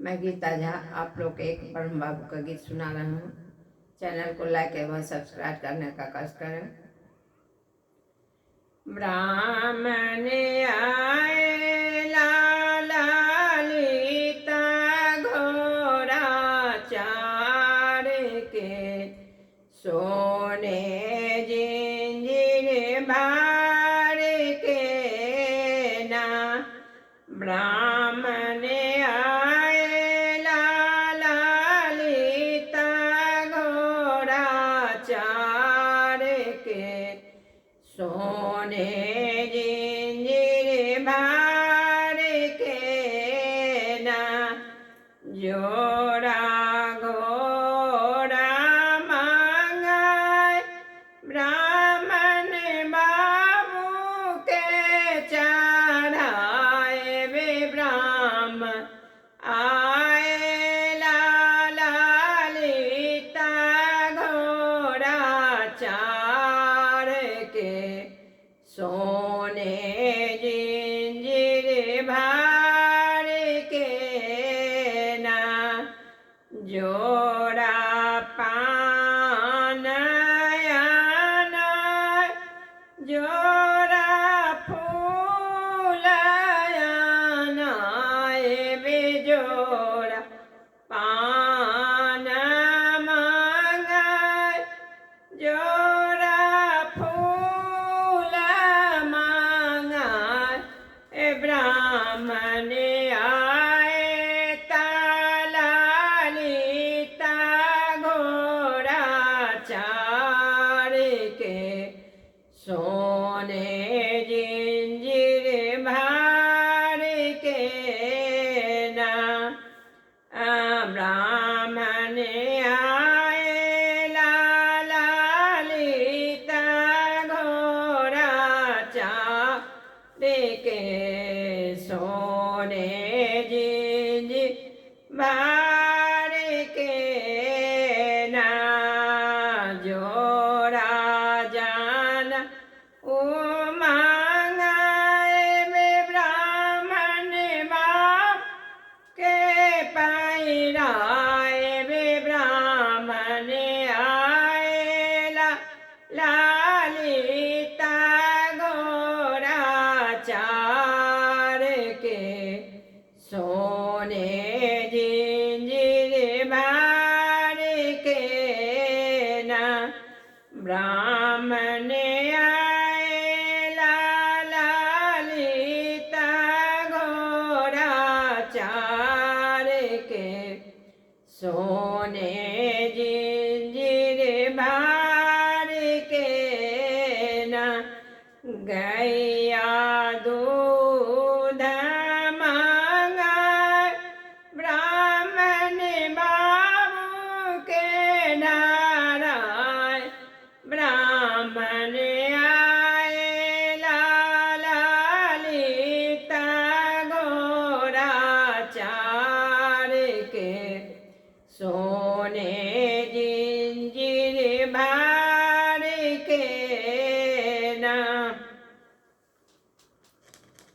मैं गीता झा आप लोग के एक परम बाबू का गीत सुना रहा हूँ। चैनल को लाइक एवं सब्सक्राइब करने का कष्ट करें। ब्राह्मण आए लाला लीता घोड़ा चार के सोने जिंजीर भार के ना। ब्राह्मण आए लाला लीता घोड़ा चार के सोने जिंजीर भार के ना। जोड़ा घोड़ा मांगाए ब्राह्मण बाबू के चढ़ाए वे ब्राह्मण आए लाला लीता घोड़ा चार के सोने जिंजीर भार के ना। जोड़ा पान आना जोड़ा फूल आना वे जोड़ा पान मांगाए जोड़ा फूल मांगाए। ब्राह्मण आए ताला लीता घोड़ा चार के सोने जिंजीर भार के ना। ब्राह्मण आए लाला लीता घोड़ा चार के सोने जिंजीर भार के ना। जोड़ा जाना ओ मांगाए वे ब्राह्मण बाप के पैराए वे ब्राह्मण आए लालीता घोड़ा चार के सोने जिंजीर भार के ना। ब्राह्मण आए लाला लीता घोड़ा चार के सोने जिंजीर भार के ना। गैया दूध मांगाए ब्राह्मण बाबू के नाराय। ब्राह्मण आए लाला लीता घोड़ा चार के सो